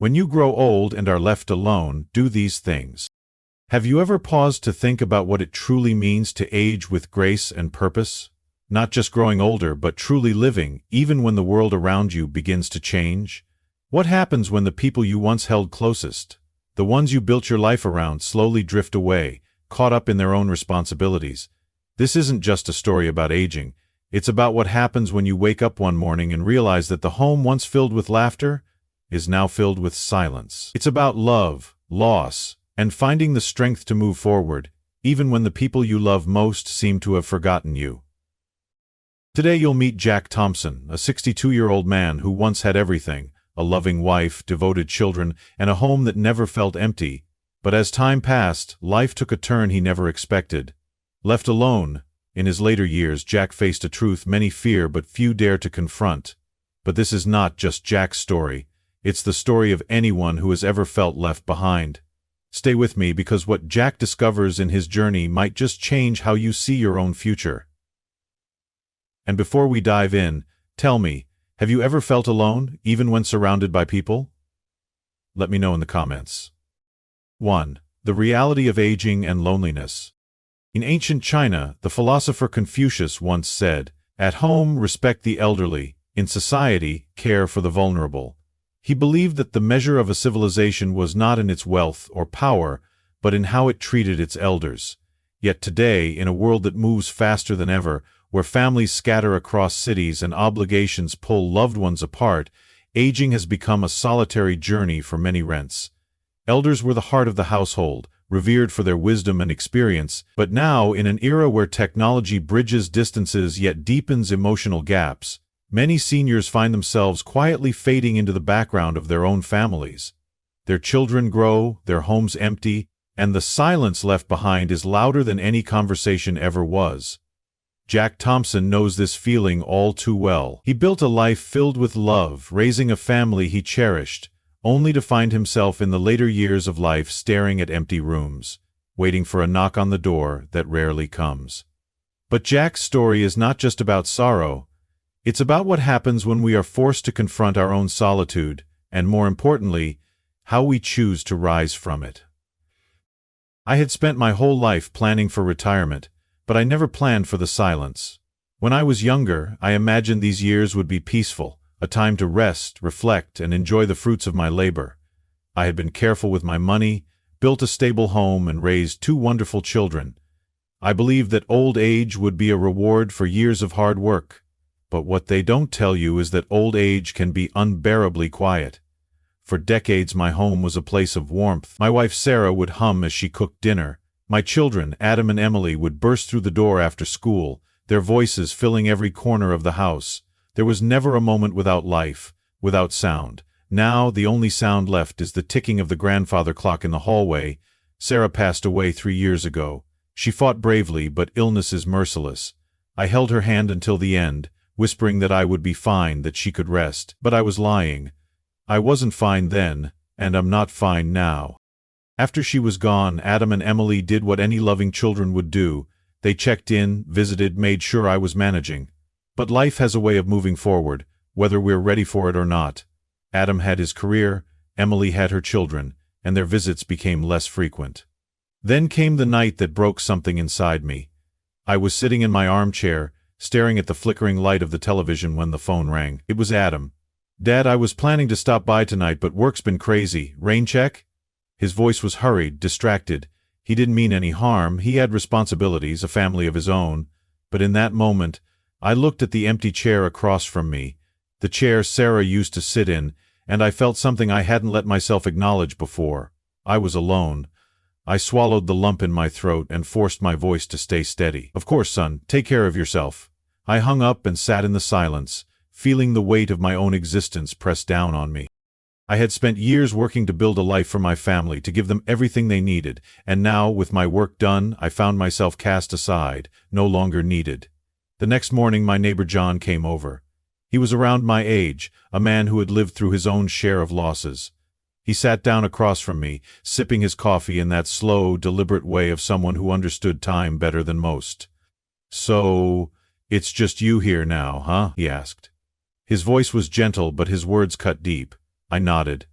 When you grow old and are left alone, do these things. Have you ever paused to think about what it truly means to age with grace and purpose? Not just growing older, but truly living, even when the world around you begins to change? What happens when the people you once held closest, the ones you built your life around, slowly drift away, caught up in their own responsibilities? This isn't just a story about aging. It's about what happens when you wake up one morning and realize that the home once filled with laughter is now filled with silence. It's about love, loss, and finding the strength to move forward, even when the people you love most seem to have forgotten you. Today you'll meet Jack Thompson, a 62-year-old man who once had everything: a loving wife, devoted children, and a home that never felt empty. But as time passed, life took a turn he never expected. Left alone, in his later years, Jack faced a truth many fear but few dare to confront. But this is not just Jack's story. It's the story of anyone who has ever felt left behind. Stay with me, because what Jack discovers in his journey might just change how you see your own future. And before we dive in, tell me, have you ever felt alone, even when surrounded by people? Let me know in the comments. 1. The reality of aging and loneliness. In ancient China, the philosopher Confucius once said, "At home, respect the elderly; in society, care for the vulnerable." He believed that the measure of a civilization was not in its wealth or power, but in how it treated its elders. Yet today, in a world that moves faster than ever, where families scatter across cities and obligations pull loved ones apart, aging has become a solitary journey for many rents. Elders were the heart of the household, revered for their wisdom and experience, but now, in an era where technology bridges distances yet deepens emotional gaps, many seniors find themselves quietly fading into the background of their own families. Their children grow, their homes empty, and the silence left behind is louder than any conversation ever was. Jack Thompson knows this feeling all too well. He built a life filled with love, raising a family he cherished, only to find himself in the later years of life staring at empty rooms, waiting for a knock on the door that rarely comes. But Jack's story is not just about sorrow. It's about what happens when we are forced to confront our own solitude, and more importantly, how we choose to rise from it. I had spent my whole life planning for retirement, but I never planned for the silence. When I was younger, I imagined these years would be peaceful, a time to rest, reflect, and enjoy the fruits of my labor. I had been careful with my money, built a stable home, and raised 2 wonderful children. I believed that old age would be a reward for years of hard work. But what they don't tell you is that old age can be unbearably quiet. For decades my home was a place of warmth. My wife Sarah would hum as she cooked dinner. My children, Adam and Emily, would burst through the door after school, their voices filling every corner of the house. There was never a moment without life, without sound. Now the only sound left is the ticking of the grandfather clock in the hallway. Sarah passed away 3 years ago. She fought bravely, but illness is merciless. I held her hand until the end, whispering that I would be fine, that she could rest. But I was lying. I wasn't fine then, and I'm not fine now. After she was gone, Adam and Emily did what any loving children would do. They checked in, visited, made sure I was managing. But life has a way of moving forward, whether we're ready for it or not. Adam had his career, Emily had her children, and their visits became less frequent. Then came the night that broke something inside me. I was sitting in my armchair, staring at the flickering light of the television when the phone rang. It was Adam. "Dad, I was planning to stop by tonight, but work's been crazy. Rain check?" His voice was hurried, distracted. He didn't mean any harm. He had responsibilities, a family of his own. But in that moment, I looked at the empty chair across from me, the chair Sarah used to sit in, and I felt something I hadn't let myself acknowledge before. I was alone. I swallowed the lump in my throat and forced my voice to stay steady. "Of course, son. Take care of yourself." I hung up and sat in the silence, feeling the weight of my own existence press down on me. I had spent years working to build a life for my family, to give them everything they needed, and now, with my work done, I found myself cast aside, no longer needed. The next morning my neighbor John came over. He was around my age, a man who had lived through his own share of losses. He sat down across from me, sipping his coffee in that slow, deliberate way of someone who understood time better than most. "So, it's just you here now, huh?" he asked. His voice was gentle, but his words cut deep. I nodded.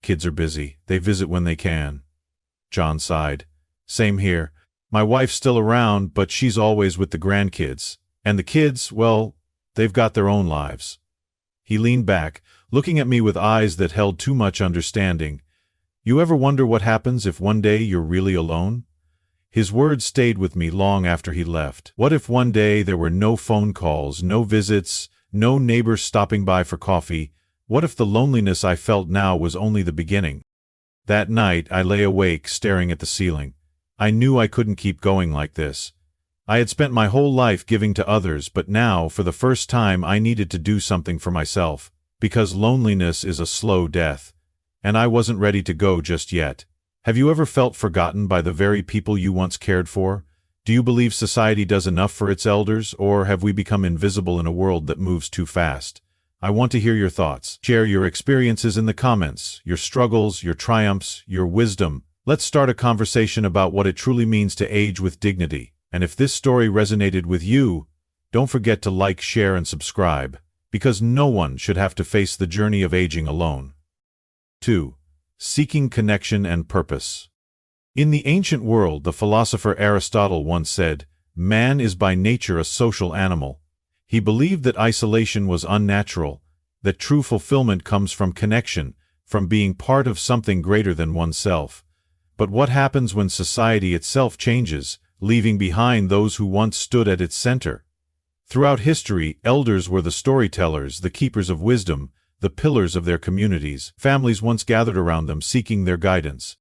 Kids are busy. They visit when they can. John sighed. Same here. My wife's still around, but she's always with the grandkids. And the kids, well, they've got their own lives. He leaned back, looking at me with eyes that held too much understanding. You ever wonder what happens if one day you're really alone? His words stayed with me long after he left. What if one day there were no phone calls, no visits, no neighbors stopping by for coffee? What if the loneliness I felt now was only the beginning? That night I lay awake, staring at the ceiling. I knew I couldn't keep going like this. I had spent my whole life giving to others, but now, for the first time, I needed to do something for myself, because loneliness is a slow death. And I wasn't ready to go just yet. Have you ever felt forgotten by the very people you once cared for? Do you believe society does enough for its elders, or have we become invisible in a world that moves too fast? I want to hear your thoughts. Share your experiences in the comments, your struggles, your triumphs, your wisdom. Let's start a conversation about what it truly means to age with dignity. And if this story resonated with you, don't forget to like, share, and subscribe, because no one should have to face the journey of aging alone. 2. Seeking connection and purpose. In the ancient world, the philosopher Aristotle once said, "Man is by nature a social animal." He believed that isolation was unnatural, that true fulfillment comes from connection, from being part of something greater than oneself. But what happens when society itself changes, leaving behind those who once stood at its center? Throughout history, elders were the storytellers, the keepers of wisdom, the pillars of their communities. Families once gathered around them, seeking their guidance.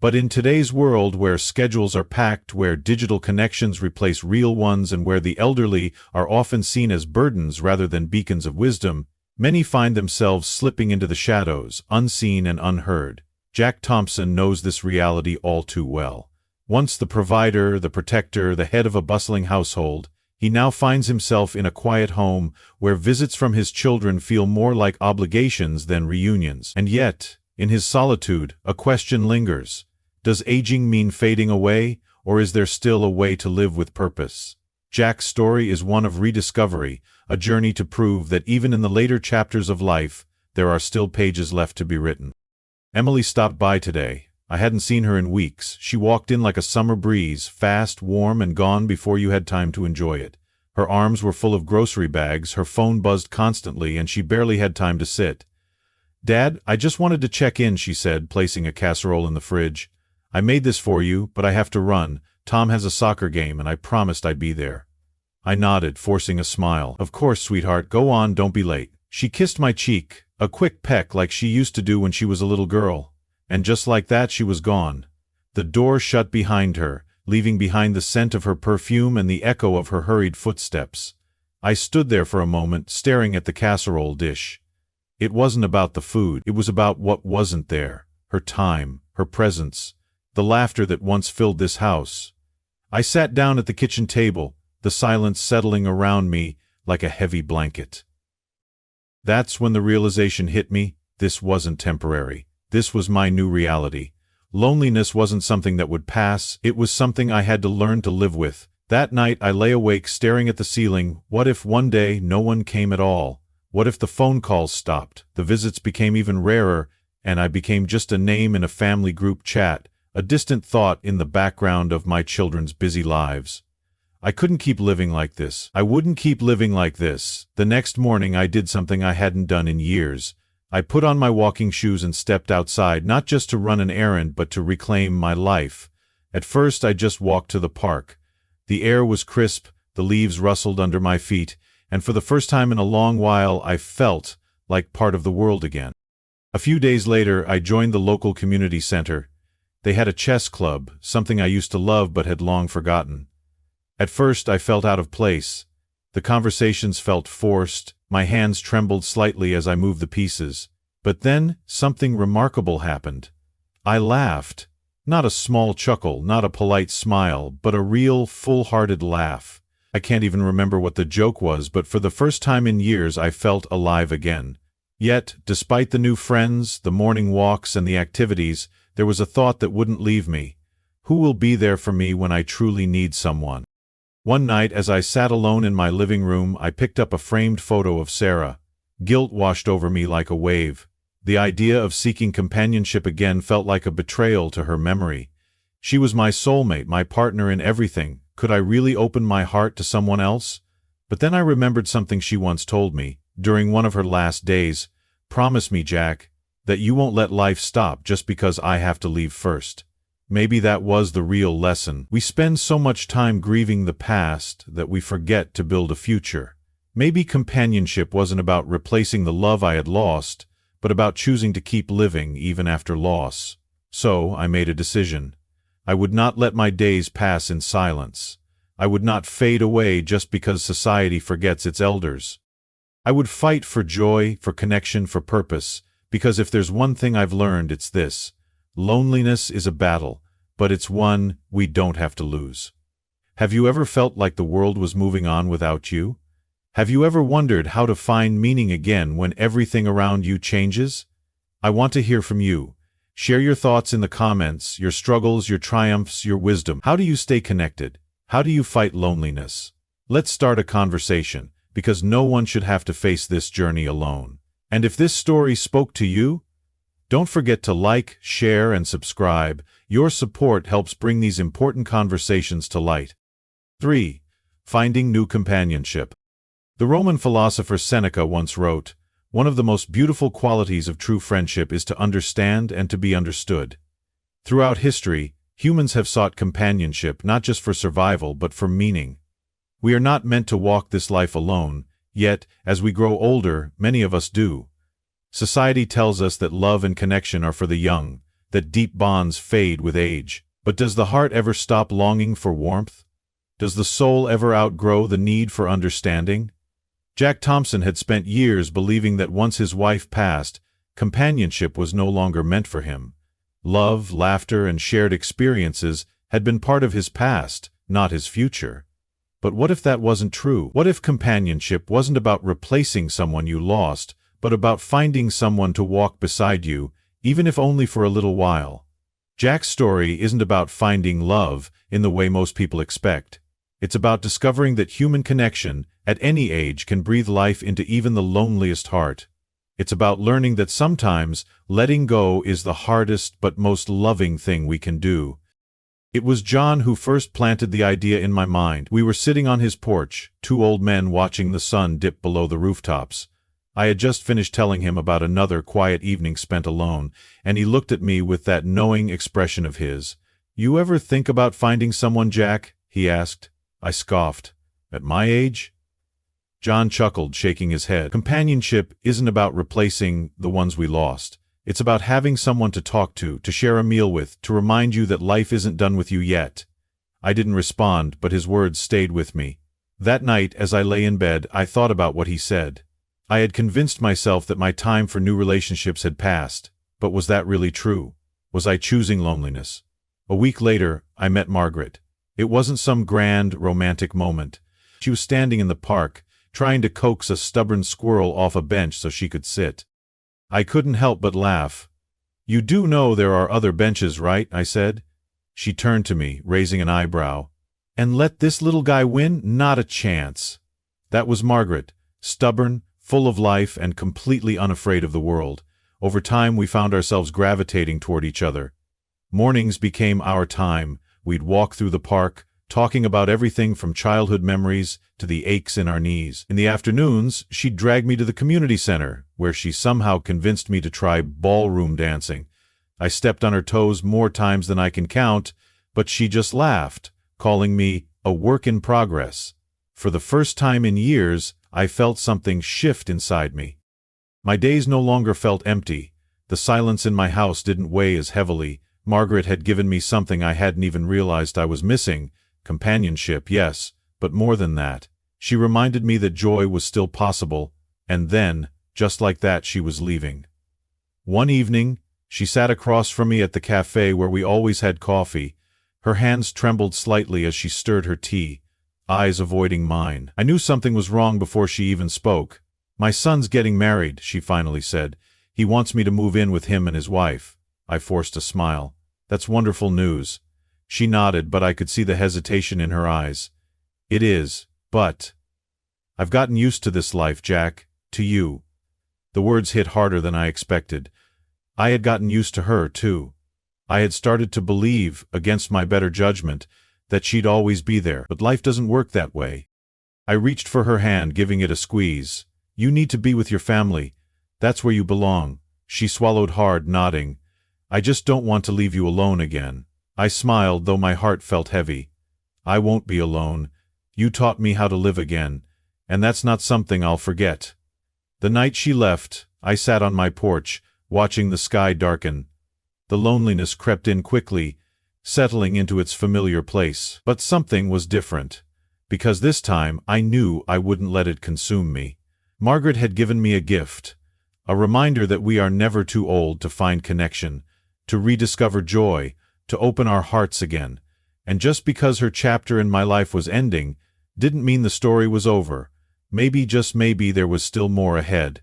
But in today's world, where schedules are packed, where digital connections replace real ones, and where the elderly are often seen as burdens rather than beacons of wisdom, many find themselves slipping into the shadows, unseen and unheard. Jack Thompson knows this reality all too well. Once the provider, the protector, the head of a bustling household, he now finds himself in a quiet home where visits from his children feel more like obligations than reunions. And yet, in his solitude, a question lingers. Does aging mean fading away, or is there still a way to live with purpose? Jack's story is one of rediscovery, a journey to prove that even in the later chapters of life, there are still pages left to be written. Emily stopped by today. I hadn't seen her in weeks. She walked in like a summer breeze, fast, warm, and gone before you had time to enjoy it. Her arms were full of grocery bags, her phone buzzed constantly, and she barely had time to sit. "Dad, I just wanted to check in," she said, placing a casserole in the fridge. "I made this for you, but I have to run. Tom has a soccer game, and I promised I'd be there." I nodded, forcing a smile. "Of course, sweetheart, go on, don't be late." She kissed my cheek, a quick peck like she used to do when she was a little girl. And just like that, she was gone. The door shut behind her, leaving behind the scent of her perfume and the echo of her hurried footsteps. I stood there for a moment, staring at the casserole dish. It wasn't about the food, it was about what wasn't there. Her time, her presence, the laughter that once filled this house. I sat down at the kitchen table, the silence settling around me like a heavy blanket. That's when the realization hit me: this wasn't temporary. This was my new reality. Loneliness wasn't something that would pass, it was something I had to learn to live with. That night I lay awake staring at the ceiling. What if one day no one came at all? What if the phone calls stopped, the visits became even rarer, and I became just a name in a family group chat, a distant thought in the background of my children's busy lives? I couldn't keep living like this. I wouldn't keep living like this. The next morning I did something I hadn't done in years. I put on my walking shoes and stepped outside, not just to run an errand, but to reclaim my life. At first I just walked to the park. The air was crisp, the leaves rustled under my feet, and for the first time in a long while I felt like part of the world again. A few days later I joined the local community center. They had a chess club, something I used to love but had long forgotten. At first I felt out of place. The conversations felt forced, my hands trembled slightly as I moved the pieces. But then, something remarkable happened. I laughed. Not a small chuckle, not a polite smile, but a real, full-hearted laugh. I can't even remember what the joke was, but for the first time in years I felt alive again. Yet, despite the new friends, the morning walks, and the activities, there was a thought that wouldn't leave me. Who will be there for me when I truly need someone? One night, as I sat alone in my living room, I picked up a framed photo of Sarah. Guilt washed over me like a wave. The idea of seeking companionship again felt like a betrayal to her memory. She was my soulmate, my partner in everything. Could I really open my heart to someone else? But then I remembered something she once told me, during one of her last days. "Promise me, Jack, that you won't let life stop just because I have to leave first." Maybe that was the real lesson. We spend so much time grieving the past that we forget to build a future. Maybe companionship wasn't about replacing the love I had lost, but about choosing to keep living even after loss. So I made a decision. I would not let my days pass in silence. I would not fade away just because society forgets its elders. I would fight for joy, for connection, for purpose, because if there's one thing I've learned, it's this: loneliness is a battle, but it's one we don't have to lose. Have you ever felt like the world was moving on without you? Have you ever wondered how to find meaning again when everything around you changes? I want to hear from you. Share your thoughts in the comments, your struggles, your triumphs, your wisdom. How do you stay connected? How do you fight loneliness? Let's start a conversation, because no one should have to face this journey alone. And if this story spoke to you, don't forget to like, share, and subscribe. Your support helps bring these important conversations to light. 3. Finding new companionship. The Roman philosopher Seneca once wrote, "One of the most beautiful qualities of true friendship is to understand and to be understood." Throughout history, humans have sought companionship not just for survival but for meaning. We are not meant to walk this life alone, yet, as we grow older, many of us do. Society tells us that love and connection are for the young, that deep bonds fade with age. But does the heart ever stop longing for warmth? Does the soul ever outgrow the need for understanding? Jack Thompson had spent years believing that once his wife passed, companionship was no longer meant for him. Love, laughter, and shared experiences had been part of his past, not his future. But what if that wasn't true? What if companionship wasn't about replacing someone you lost, but about finding someone to walk beside you, even if only for a little while? Jack's story isn't about finding love in the way most people expect. It's about discovering that human connection, at any age, can breathe life into even the loneliest heart. It's about learning that sometimes letting go is the hardest but most loving thing we can do. It was John who first planted the idea in my mind. We were sitting on his porch, two old men watching the sun dip below the rooftops. I had just finished telling him about another quiet evening spent alone, and he looked at me with that knowing expression of his. "You ever think about finding someone, Jack?" he asked. I scoffed. "At my age?" John chuckled, shaking his head. "Companionship isn't about replacing the ones we lost. It's about having someone to talk to share a meal with, to remind you that life isn't done with you yet." I didn't respond, but his words stayed with me. That night, as I lay in bed, I thought about what he said. I had convinced myself that my time for new relationships had passed. But was that really true? Was I choosing loneliness? A week later, I met Margaret. It wasn't some grand, romantic moment. She was standing in the park, trying to coax a stubborn squirrel off a bench so she could sit. I couldn't help but laugh. "You do know there are other benches, right?" I said. She turned to me, raising an eyebrow. "And let this little guy win? Not a chance." That was Margaret, stubborn, full of life, and completely unafraid of the world. Over time, we found ourselves gravitating toward each other. Mornings became our time. We'd walk through the park, talking about everything from childhood memories to the aches in our knees. In the afternoons, she'd drag me to the community center, where she somehow convinced me to try ballroom dancing. I stepped on her toes more times than I can count, but she just laughed, calling me a work in progress. For the first time in years, I felt something shift inside me. My days no longer felt empty. The silence in my house didn't weigh as heavily. Margaret had given me something I hadn't even realized I was missing. Companionship, yes, but more than that. She reminded me that joy was still possible, and then, just like that, she was leaving. One evening, she sat across from me at the cafe where we always had coffee. Her hands trembled slightly as she stirred her tea, eyes avoiding mine. I knew something was wrong before she even spoke. "My son's getting married," she finally said. "He wants me to move in with him and his wife." I forced a smile. "That's wonderful news." She nodded, but I could see the hesitation in her eyes. "It is, but I've gotten used to this life, Jack, to you." The words hit harder than I expected. I had gotten used to her, too. I had started to believe, against my better judgment, that she'd always be there, but life doesn't work that way. I reached for her hand, giving it a squeeze. "You need to be with your family. That's where you belong." She swallowed hard, nodding. "I just don't want to leave you alone again." I smiled, though my heart felt heavy. "I won't be alone. You taught me how to live again, and that's not something I'll forget." The night she left, I sat on my porch, watching the sky darken. The loneliness crept in quickly, settling into its familiar place. But something was different, because this time I knew I wouldn't let it consume me. Margaret had given me a gift, a reminder that we are never too old to find connection, to rediscover joy, to open our hearts again. And just because her chapter in my life was ending, didn't mean the story was over. Maybe, just maybe, there was still more ahead.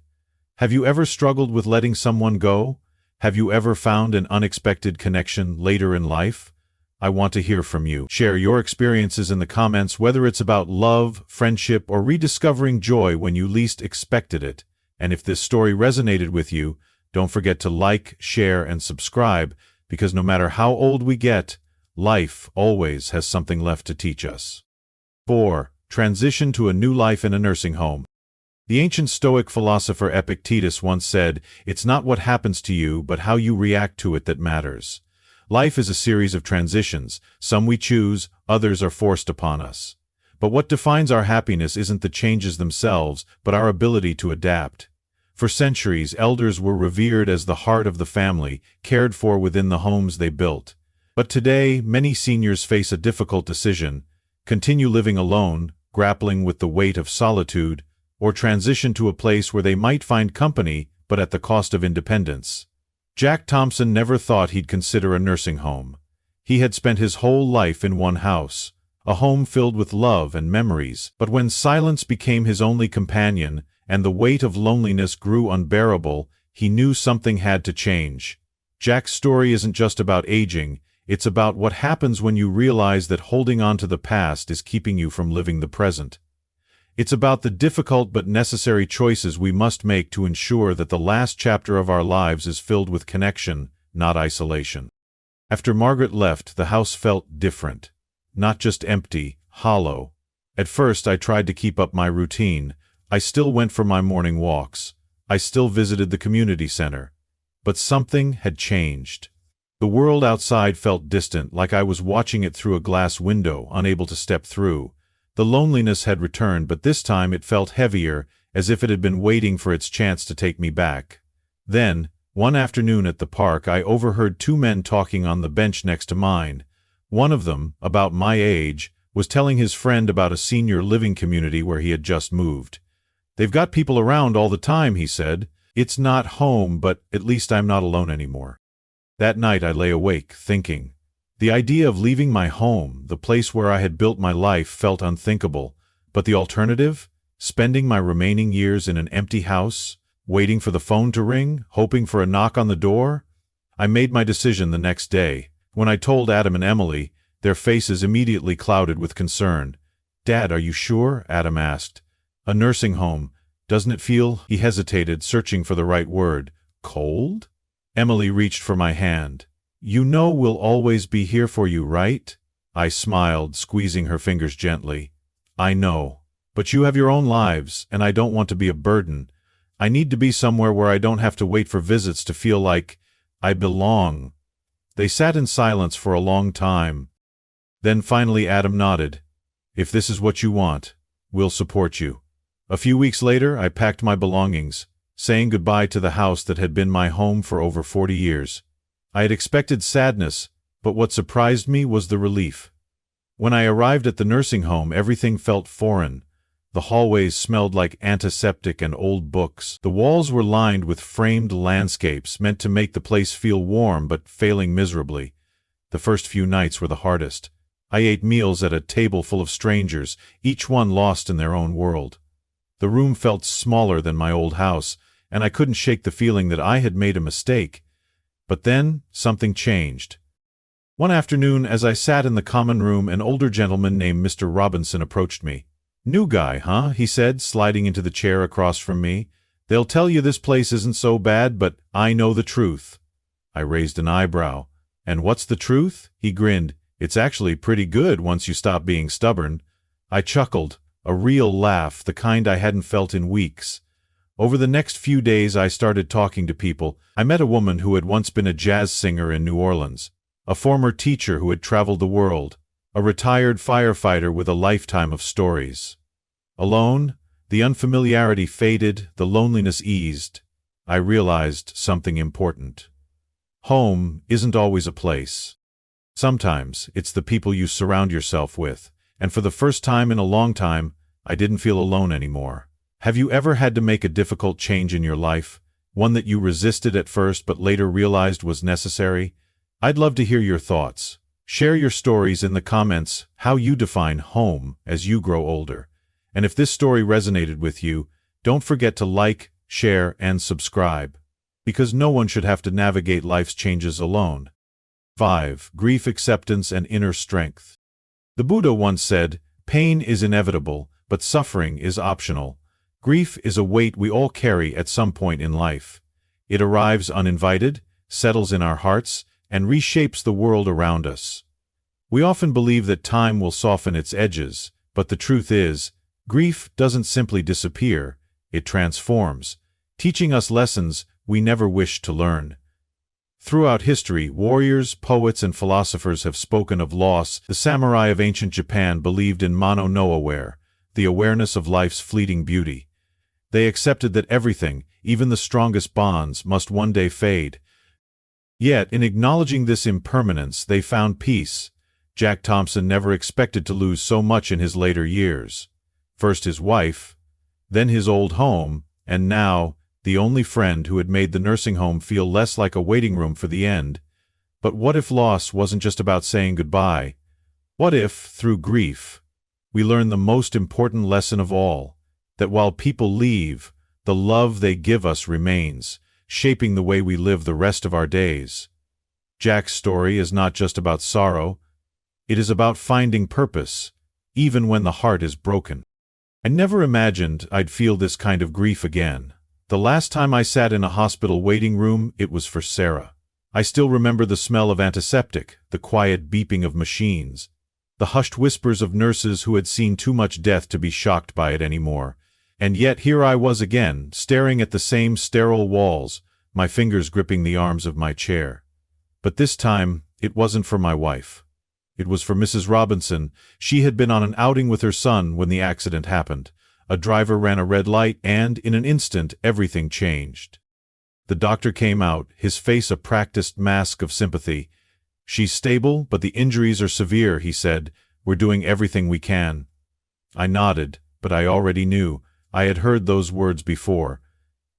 Have you ever struggled with letting someone go? Have you ever found an unexpected connection later in life? I want to hear from you. Share your experiences in the comments, whether it's about love, friendship, or rediscovering joy when you least expected it. And if this story resonated with you, don't forget to like, share, and subscribe, because no matter how old we get, life always has something left to teach us. 4. Transition to a new life in a nursing home. The ancient Stoic philosopher Epictetus once said, "It's not what happens to you, but how you react to it that matters." Life is a series of transitions. Some we choose, others are forced upon us. But what defines our happiness isn't the changes themselves, but our ability to adapt. For centuries, elders were revered as the heart of the family, cared for within the homes they built. But today, many seniors face a difficult decision: continue living alone, grappling with the weight of solitude, or transition to a place where they might find company, but at the cost of independence. Jack Thompson never thought he'd consider a nursing home. He had spent his whole life in one house, a home filled with love and memories. But when silence became his only companion, and the weight of loneliness grew unbearable, he knew something had to change. Jack's story isn't just about aging, it's about what happens when you realize that holding on to the past is keeping you from living the present. It's about the difficult but necessary choices we must make to ensure that the last chapter of our lives is filled with connection, not isolation. After Margaret left, the house felt different. Not just empty, hollow. At first I tried to keep up my routine. I still went for my morning walks. I still visited the community center. But something had changed. The world outside felt distant, like I was watching it through a glass window, unable to step through. The loneliness had returned, but this time it felt heavier, as if it had been waiting for its chance to take me back. Then, one afternoon at the park, I overheard two men talking on the bench next to mine. One of them, about my age, was telling his friend about a senior living community where he had just moved. "They've got people around all the time," he said. "It's not home, but at least I'm not alone anymore." That night I lay awake, thinking. The idea of leaving my home, the place where I had built my life, felt unthinkable. But the alternative? Spending my remaining years in an empty house, waiting for the phone to ring, hoping for a knock on the door? I made my decision the next day. When I told Adam and Emily, their faces immediately clouded with concern. "Dad, are you sure?" Adam asked. "A nursing home. Doesn't it feel—" He hesitated, searching for the right word. "Cold?" Emily reached for my hand. "You know we'll always be here for you, right?" I smiled, squeezing her fingers gently. "I know. But you have your own lives, and I don't want to be a burden. I need to be somewhere where I don't have to wait for visits to feel like I belong." They sat in silence for a long time. Then finally Adam nodded. "If this is what you want, we'll support you." A few weeks later, I packed my belongings, saying goodbye to the house that had been my home for over 40 years. I had expected sadness, but what surprised me was the relief. When I arrived at the nursing home, everything felt foreign. The hallways smelled like antiseptic and old books. The walls were lined with framed landscapes meant to make the place feel warm, but failing miserably. The first few nights were the hardest. I ate meals at a table full of strangers, each one lost in their own world. The room felt smaller than my old house, and I couldn't shake the feeling that I had made a mistake. But then, something changed. One afternoon, as I sat in the common room, an older gentleman named Mr. Robinson approached me. "New guy, huh?" he said, sliding into the chair across from me. They'll tell you this place isn't so bad, but I know the truth." I raised an eyebrow. "And what's the truth?" He grinned. "It's actually pretty good once you stop being stubborn." I chuckled, a real laugh, the kind I hadn't felt in weeks. Over the next few days I started talking to people. I met a woman who had once been a jazz singer in New Orleans, a former teacher who had traveled the world, a retired firefighter with a lifetime of stories. Alone, the unfamiliarity faded, the loneliness eased. I realized something important. Home isn't always a place. Sometimes it's the people you surround yourself with, and for the first time in a long time, I didn't feel alone anymore. Have you ever had to make a difficult change in your life, one that you resisted at first but later realized was necessary? I'd love to hear your thoughts. Share your stories in the comments, how you define home as you grow older. And if this story resonated with you, don't forget to like, share, and subscribe, because no one should have to navigate life's changes alone. 5. Grief, acceptance, and inner strength. The Buddha once said, "Pain is inevitable, but suffering is optional." Grief is a weight we all carry at some point in life. It arrives uninvited, settles in our hearts, and reshapes the world around us. We often believe that time will soften its edges, but the truth is, grief doesn't simply disappear, it transforms, teaching us lessons we never wished to learn. Throughout history, warriors, poets, and philosophers have spoken of loss. The samurai of ancient Japan believed in mano no aware, the awareness of life's fleeting beauty. They accepted that everything, even the strongest bonds, must one day fade. Yet, in acknowledging this impermanence, they found peace. Jack Thompson never expected to lose so much in his later years. First his wife, then his old home, and now, the only friend who had made the nursing home feel less like a waiting room for the end. But what if loss wasn't just about saying goodbye? What if, through grief, we learn the most important lesson of all, that while people leave, the love they give us remains, shaping the way we live the rest of our days. Jack's story is not just about sorrow, it is about finding purpose, even when the heart is broken. I never imagined I'd feel this kind of grief again. The last time I sat in a hospital waiting room, it was for Sarah. I still remember the smell of antiseptic, the quiet beeping of machines, the hushed whispers of nurses who had seen too much death to be shocked by it anymore. And yet here I was again, staring at the same sterile walls, my fingers gripping the arms of my chair. But this time, it wasn't for my wife. It was for Mrs. Robinson. She had been on an outing with her son when the accident happened. A driver ran a red light, and in an instant, everything changed. The doctor came out, his face a practiced mask of sympathy. "She's stable, but the injuries are severe," he said. "We're doing everything we can." I nodded, but I already knew. I had heard those words before.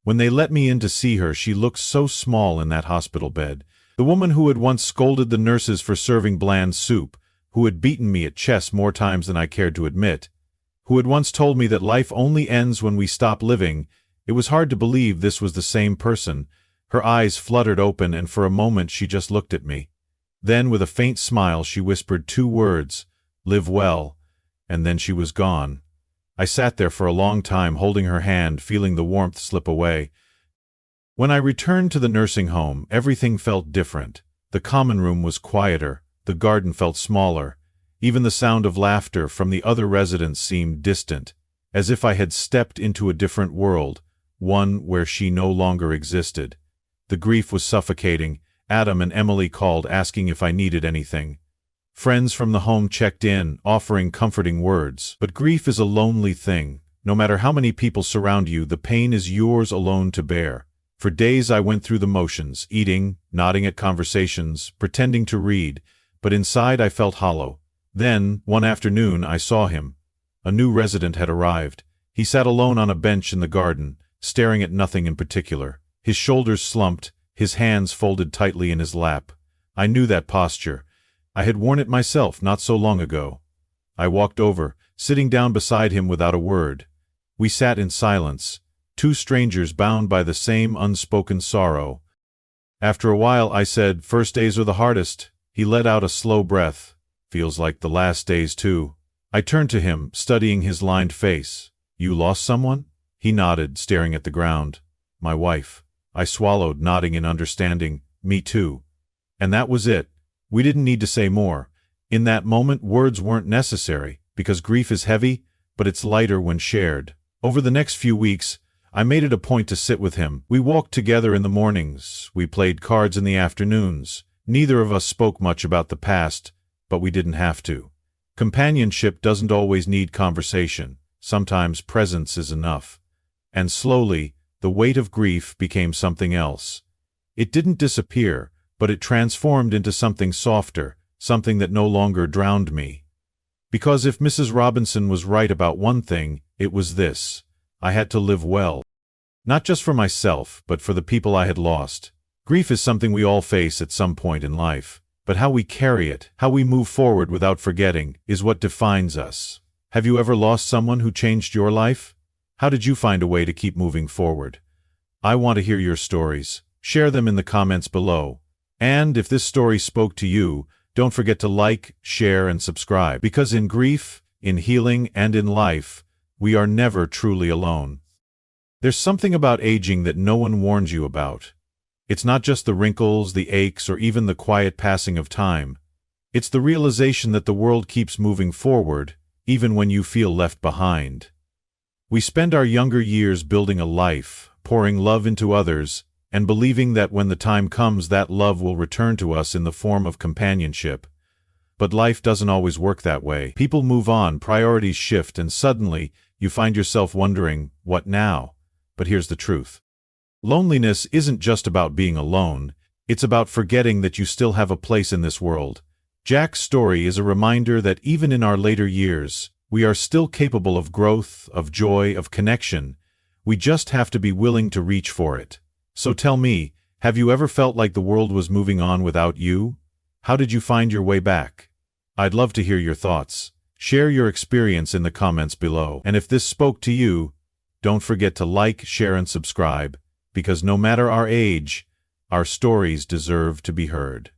When they let me in to see her, she looked so small in that hospital bed. The woman who had once scolded the nurses for serving bland soup, who had beaten me at chess more times than I cared to admit, who had once told me that life only ends when we stop living, it was hard to believe this was the same person. Her eyes fluttered open, and for a moment she just looked at me. Then, with a faint smile, she whispered 2 words, "Live well," and then she was gone. I sat there for a long time, holding her hand, feeling the warmth slip away. When I returned to the nursing home, everything felt different. The common room was quieter, the garden felt smaller. Even the sound of laughter from the other residents seemed distant, as if I had stepped into a different world, one where she no longer existed. The grief was suffocating. Adam and Emily called, asking if I needed anything. Friends from the home checked in, offering comforting words. But grief is a lonely thing. No matter how many people surround you, the pain is yours alone to bear. For days I went through the motions, eating, nodding at conversations, pretending to read, but inside I felt hollow. Then, one afternoon, I saw him. A new resident had arrived. He sat alone on a bench in the garden, staring at nothing in particular. His shoulders slumped, his hands folded tightly in his lap. I knew that posture. I had worn it myself not so long ago. I walked over, sitting down beside him without a word. We sat in silence, 2 strangers bound by the same unspoken sorrow. After a while I said, "First days are the hardest." He let out a slow breath. "Feels like the last days too." I turned to him, studying his lined face. "You lost someone?" He nodded, staring at the ground. My wife. I swallowed, nodding in understanding. Me too. And that was it. We didn't need to say more. In that moment, words weren't necessary, because grief is heavy, but it's lighter when shared. Over the next few weeks, I made it a point to sit with him. We walked together in the mornings. We played cards in the afternoons. Neither of us spoke much about the past, but we didn't have to. Companionship doesn't always need conversation. Sometimes presence is enough. And slowly, the weight of grief became something else. It didn't disappear, but it transformed into something softer, something that no longer drowned me. Because if Mrs. Robinson was right about one thing, it was this: I had to live well. Not just for myself, but for the people I had lost. Grief is something we all face at some point in life, but how we carry it, how we move forward without forgetting, is what defines us. Have you ever lost someone who changed your life? How did you find a way to keep moving forward? I want to hear your stories. Share them in the comments below. And if this story spoke to you, don't forget to like, share, and subscribe, because in grief, in healing, and in life, we are never truly alone. There's something about aging that no one warns you about. It's not just the wrinkles, the aches, or even the quiet passing of time. It's the realization that the world keeps moving forward, even when you feel left behind. We spend our younger years building a life, pouring love into others, and believing that when the time comes that love will return to us in the form of companionship. But life doesn't always work that way. People move on, priorities shift, and suddenly, you find yourself wondering, what now? But here's the truth. Loneliness isn't just about being alone, it's about forgetting that you still have a place in this world. Jack's story is a reminder that even in our later years, we are still capable of growth, of joy, of connection. We just have to be willing to reach for it. So tell me, have you ever felt like the world was moving on without you? How did you find your way back? I'd love to hear your thoughts. Share your experience in the comments below. And if this spoke to you, don't forget to like, share, and subscribe, because no matter our age, our stories deserve to be heard.